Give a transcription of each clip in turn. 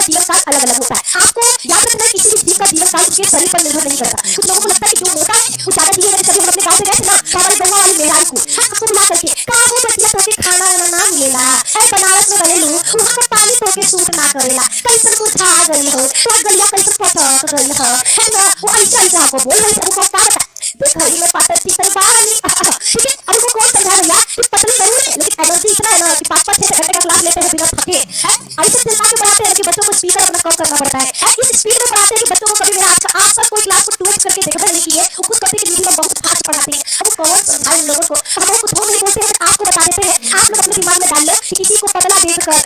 जीवन काल अलग अलग होता है। आपको याद रखना है किसी भी जीव का जीवन काल उसके शरीर पर निर्भर नहीं करता। कुछ लोगों को लगता है कि जो मोटा है वो ज्यादा जीवन है। कभी हम अपने गांव से गए थे ना, हमारे गंगा वाली मेहरान को आपको बुला करके कहा वो बच्चिया तो के खाना वाना ना मिलेला है, बनारस में रहेलू वहां का पानी तो के सूट ना करेला, कैसन मुझा गई हो तो गलिया कैसन फटक गई है ना। वो ऐसा ऐसा आपको बोल रही है। वो का बता देखो ये पातर चिकन बानी ठीक है। अब वो कौन समझा रहा है कि पतली जरूर है लेकिन एनर्जी इतना है ना कि 5-5 6 घंटे का क्लास लेते हैं बिना थके है। ऐसे चिल्ला के पढ़ाते हैं कि बच्चों को स्पीकर अपना कम करना पड़ता है। इस स्पीड में पढ़ाते हैं कि बच्चों को कभी मेरा आज तक कोई क्लास को ट्यूट करके देखा नहीं किए। वो खुद कहते हैं कि दीदी लोग बहुत फास्ट पढ़ाते हैं। अब कौन समझाए उन लोगों को, हम लोग कुछ नहीं बोलते हैं, आपको बता देते हैं। आप लोग अपने दिमाग में डाल लो कि किसी को पतला देखकर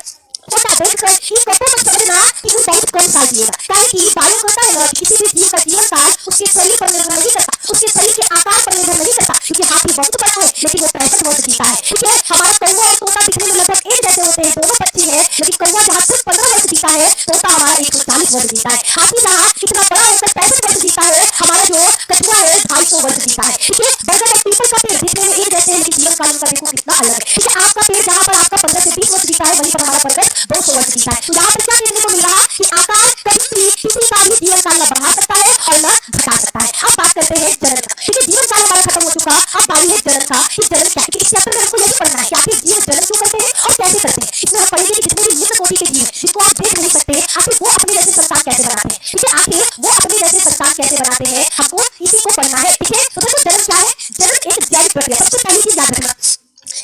छोटा देखकर ये कतो मत समझना कि वो बहुत कम साल जिएगा। काहे कि बायो कहता है ना कि किसी भी जीव का जीवन काल उसके शरीर पर निर्भर नहीं करता, उसके शरीर के आकार पर निर्भर नहीं करता। क्योंकि हाथी बहुत बड़ा है लेकिन वो 65 वर्ष जीता है। ठीक है, हमारा कौवा और तोता दिखने में लगभग एक जैसे होते हैं, दोनों पक्षी है लेकिन कौवा जहाँ सिर्फ 15 वर्ष जीता है, तोता हमारा 140 वर्ष जीता है। हाथी जहाँ इतना बड़ा होकर 65 वर्ष जीता है, हमारा जो कछुआ है 250 वर्ष जीता है। ठीक है, बरगद और पीपल का पेड़ दिखने में एक जैसे है लेकिन जीवन काल उनका देखो कितना अलग है। ठीक है, आपका पेड़ जहाँ पर आपका 15 से 20 वर्ष जीता है वहीं पर हमारा बरगद 200 वर्ष जीता है। तो यहाँ पर क्या देखने को मिल रहा कि आकार कभी किसी का भी जीवन काल न बढ़ा सकता है और न घटा सकता है। अब बात करते हैं जनन का। ठीक है, जीवन काल हमारा खत्म हो चुका, अब बारी है जनन का। इस जनन क्या है, इस चैप्टर में हमको यही पढ़ना है कि आखिर जीव जनन क्यों करते हैं और कैसे करते हैं। इसमें हम पढ़ेंगे कि जितने भी निम्न कोटि के जीव जिसको आप देख नहीं सकते, आखिर वो अपने जैसे संतान कैसे बनाते हैं। ठीक है, आखिर वो अपने जैसे संतान कैसे बनाते हैं, हमको इसी को पढ़ना है। ठीक है, तो देखो जनन क्या है। जनन एक जैविक प्रक्रिया। सबसे पहली चीज याद रखना,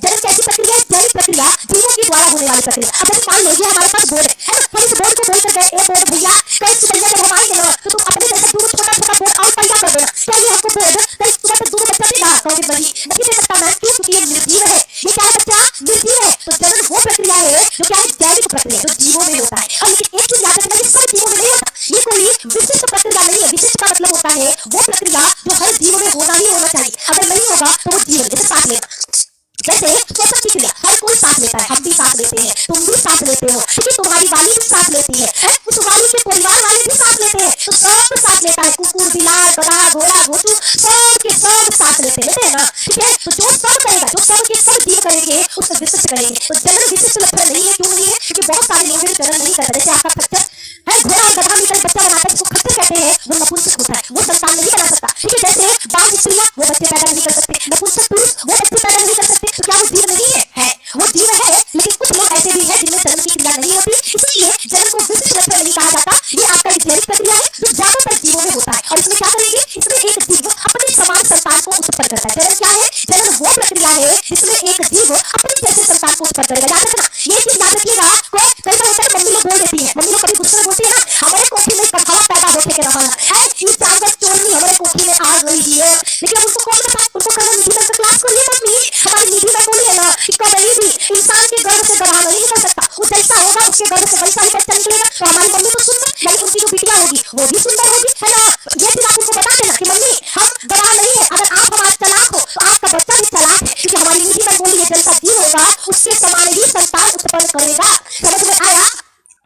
जनन कैसी प्रक्रिया है, जैविक प्रक्रिया, जीवों के द्वारा होने वाली प्रक्रिया। अब जैसे मान लीजिए हमारे पास बोर्ड है ना, हम इस बोर्ड को बोल कर गए ए बोर्ड भैया कई सुपैया जब हम आएंगे ना तो तुम अपने जैसे दूर छोटा छोटा बोर्ड और पैया कर देना। क्या ये हमको बोर्ड कई सुबह तक दूर बच्चा देगा कहोगे बड़ी नहीं दे सकता मैं, क्यों? क्योंकि ये निर्जीव है। ये क्या है बच्चा, निर्जीव है। तो जनन वो प्रक्रिया है जो क्या है, जैविक प्रक्रिया, जो जीवों में होता है। और लेकिन एक चीज याद रखना, ये सब जीवों में नहीं होता, ये कोई विशिष्ट प्रक्रिया नहीं है। विशिष्ट का मतलब होता है वो प्रक्रिया जो हर जीव में होना ही होना चाहिए। अगर नहीं होगा तो वो जीव जैसे सांस लेना, जैसे श्वसन की क्रिया हर कोई सांस लेता है, हम भी सांस लेते हैं, तुम भी सांस लेते हो। ठीक है, तुम्हारी वाली भी सांस लेती है, उस वाली के परिवार वाले भी सांस लेते हैं, तो सब सांस लेता है। कुकुर, बिलार, गधा, घोड़ा, घोटू सब के सब सांस लेते हैं ना। ठीक है, तो जो सब करेगा, जो सब के सब जीव करेंगे उसको विशिष्ट करेंगे। तो जनन विशिष्ट लक्षण नहीं है। क्यों नहीं है? क्योंकि बहुत सारे लोग जनन नहीं करते। जैसे आपका खच्चर है, घोड़ा और गधा मिलकर बच्चा बनाता है, उसको खच्चर कहते हैं, वो नपुंसक होता है, वो संतान नहीं बना सकता। ठीक है, जैसे बाल स्त्रियां वो बच्चे पैदा नहीं कर सकते, नपुंसक पुरुष वो बच्चे पैदा नहीं कर सकते। तो क्या वो जीव नहीं है? है, वो जीव है। लेकिन कुछ लोग ऐसे भी हैं जिनमें जनन की क्रिया नहीं होती, इसलिए जनन को विशिष्ट लक्षण नहीं कहा जाता। ये आपका जैविक प्रक्रिया है जो ज्यादातर जीवों में होता है। और इसमें क्या करेंगे, इसमें एक जीव अपने समान संतान को उत्पन्न करता है। जनन क्या है, जनन वो प्रक्रिया है जिसमें एक जीव अपने जैसे संतान को उत्पन्न करेगा। याद रखना, ये चीज याद रखिएगा। कई बार होता है मम्मी लोग बोल देती है, मम्मी लोग कभी गुस्से में बोलती है ना, हमारे कोठी में कठौरा पैदा होके के रहा है, ये जानवर चोरनी हमारे कोठी में आ गई है। लेकिन अब उनको कौन बताए, उनको कहना निधि में क्लास करिए मम्मी, हमारी निधि में बोली है ना कि कभी भी इंसान के गर्भ से गधा नहीं निकल सकता, वो जैसा होगा उसके गर्भ से वैसा ही बच्चा निकलेगा। तो हमारी मम्मी तो सुंदर, यानी उनकी जो बिटिया होगी वो भी सुंदर होगी, है ना। ये चीज आप उनको बता देना कि मम्मी हम गधा नहीं है, अगर आप हमारा चालाक हो तो आपका बच्चा भी चालाक है, क्योंकि हमारी निधि में बोली है जैसा जीव होगा उसके समान ही संतान उत्पन्न करेगा। समझ में आया?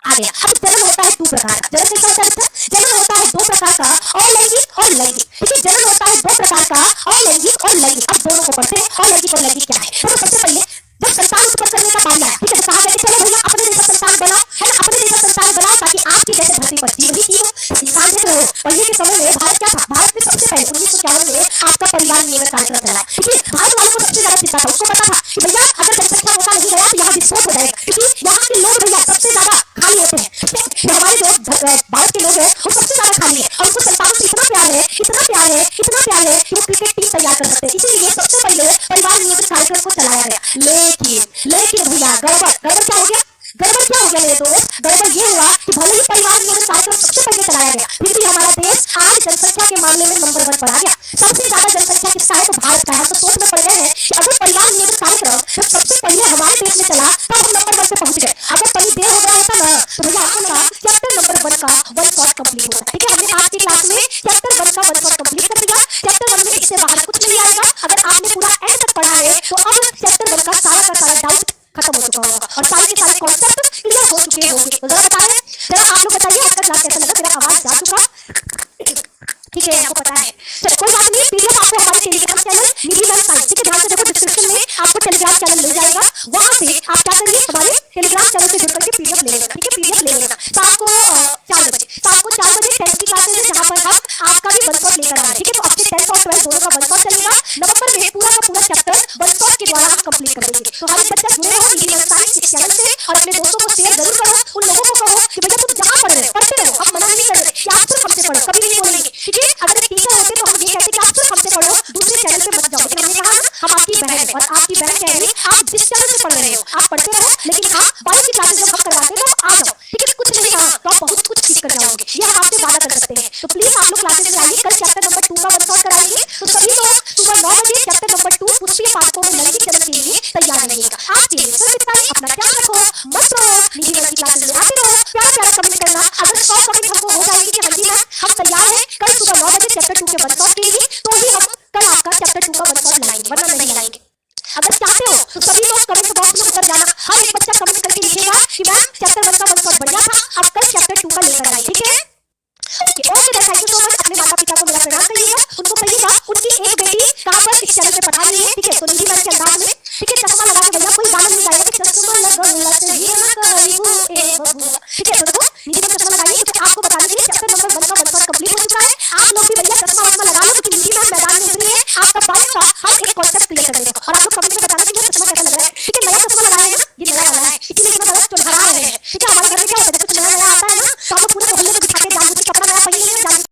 आ गया। अब जनन होता है दो प्रकार का। जनन कैसा होता है? जनन होता है दो प्रकार का, अलैंगिक और लैंगिक। ठीक है, जनन होता है दो प्रकार का, अलैंगिक और लैंगिक। अब दोनों को पढ़ते हैं, अलैंगिक और लैंगिक क्या है। तो सबसे पहले जब संतान उत्पन्न करने का बारी आया, ठीक है, तो कहा गया चलो भैया अपने जैसा संतान बनाओ, है ना, अपने जैसा संतान बनाओ ताकि आपकी जैसे धरती पर जीव ही जीव इंसान देख रहे हो। पहले के समय में भारत क्या था, भारत में सबसे पहले 1951 में आपका परिवार नियमन कार्यक्रम चला। ठीक है, भारत वालों को सबसे ज्यादा चिंता था, उसको पता था कि भैया अगर जनसंख्या रोका नहीं गया तो यहाँ विस्फोट हो जाएगा, क्योंकि यहाँ के लोग भैया सबसे ज्यादा खाली होते हैं। तो हमारे जो भारत के लोग हैं वो सबसे ज्यादा खाली है और उनको संतानों से इतना प्यार है, इतना प्यार है, इतना प्यार है कि वो क्रिकेट टीम तैयार कर सकते हैं। इसीलिए सबसे पहले परिवार नियमन कार्यक्रम को चलाया गया। लेकिन भैया गड़बड़ क्या हो गया, गड़बड़ क्या हो गया मेरे दोस्त, गड़बड़ ये हुआ कि भले ही परिवार नियमन कार्यक्रम सबसे पहले चलाया गया, फिर भी हमारा देश आज जनसंख्या के मामले में नंबर 1 पर आ गया। सबसे ज्यादा जनसंख्या किसका है, तो भारत का है। तो सोच में पड़ गए हैं कि अगर परिवार नियमन कार्यक्रम जब सबसे पहले हमारे देश में चला तब हम नंबर 1 पे पहुंच गए। अगर कहीं देर हो गया होता ना तो भैया आपका चैप्टर नंबर 1 का 1 शॉट कंप्लीट होता। ठीक है, हमने आज की क्लास में चैप्टर 1 का 1 शॉट कंप्लीट कर दिया। चैप्टर 1 में इससे बाहर कुछ नहीं आएगा। अगर आपने पूरा एंड तक पढ़ा है तो अब चैप्टर 1 का सारा डाउट खत्म हो चुका होगा और सारे के सारे कॉन्सेप्ट क्लियर हो चुके होंगे। तो जरा बताएं, जरा आप लोग बताइए आपका क्लास कैसा लगा, मेरा आवाज जा चुका ठीक है, आपको पता है। चलो कोई बात नहीं, पीडीएफ आपको हमारे टेलीग्राम चैनल निधि मैम साइट, ठीक है, ध्यान से देखो, डिस्क्रिप्शन में आपको टेलीग्राम चैनल मिल जाएगा, वहां से आप क्या करिए, हमारे टेलीग्राम चैनल से जुड़ करके पीडीएफ ले लेना, ठीक है, पीडीएफ ले लेना। शाम को 4 बजे 10th की क्लासेस है, जहां पर हम आपका भी वन शॉट लेकर आ रहे हैं, ठीक है। तो अब से 10th और 12th दोनों का वन शॉट चलेगा। नवंबर में पूरा का पूरा चैप्टर वन शॉट के द्वारा हम कंप्लीट कर देंगे। तो हमारे बच्चा जुड़े रहो निधि मैम साइट इस चैनल से, और अपने दोस्तों को शेयर जरूर करो। उन लोगों को कहो कि भैया तुम जहां पढ़ रहे हो पढ़ते रहो, हम मना नहीं कर रहे कि आप सिर्फ हमसे पढ़ो, कभी नहीं बोलेंगे, ठीक है। अगर एक टीचर होते तो हम ये कहते कि आप सिर्फ हमसे पढ़ो, दूसरे चैनल पे मत जाओ, लेकिन हमने कहा हम आपकी बहन है, और आपकी बहन कह रही आप जिस चैनल से पढ़ रहे हो आप पढ़ते रहो, लेकिन हाँ 12 की क्लासेस जब हम करवाते हैं तो आ जाओ, ठीक है। कुछ नहीं कहा तो आप बहुत कुछ सीख कर जाओगे, ये हम आपसे वादा कर सकते हैं। तो प्लीज आप लोग क्लासेस में आइए, कल चैप्टर नंबर 2 का वन शॉट कराएंगे। तो सभी लोग सुबह 9 बजे चैप्टर नंबर 2 पुष्पीय पाठकों में लैंगिक जन्म के लिए तैयार रहिएगा। आज के लिए सिर्फ इतना ही। अपना ख्याल रखो, मस्त रहो, निधि मैम की क्लासेस में आते रहो, प्यारा प्यारा कमेंट करना। अगर 100 कमेंट हमको हो जाएंगे कि हाँ जी मैम हम तैयार हैं कल सुबह 9 बजे चैप्टर 2 के वन शॉट के लिए, तो ही हम कल आपका चैप्टर 2 का वन शॉट लाएंगे, वरना नहीं लाएंगे। अगर चाहते हो तो सभी लोग कमेंट बॉक्स में उतर जाना, हर एक बच्चा कमेंट करके लिखेगा कि मैम चैप्टर 1 का वन शॉट बढ़िया था, अब कल चैप्टर 2 का लेकर आइए, ठीक है। Okay okay, thank you so much. अपने माता पिता को मेरा प्रणाम कहिएगा, उनको कहिएगा उनकी एक बेटी कहां पर इस चैनल पे पढ़ा रही है, ठीक है। तो निधि मैम के अंदाज में, ठीक है, चश्मा लगा के भैया कोई गाना नहीं गाएगा कि चश्मा लगा से ये ना कहिबू ए बबुआ, ठीक है। तो देखो निधि मैम चश्मा लगाइए, तो आपको बता देंगे चैप्टर नंबर 1 का वन शॉट कंप्लीट हो चुका है। आप लोग भी भैया चश्मा वश्मा लगा लो, क्योंकि निधि मैम मैदान में उतरी है, आपका 22 का हम एक कॉन्सेप्ट क्लियर कर देंगे। और आप लोग कमेंट में बताना कि चश्मा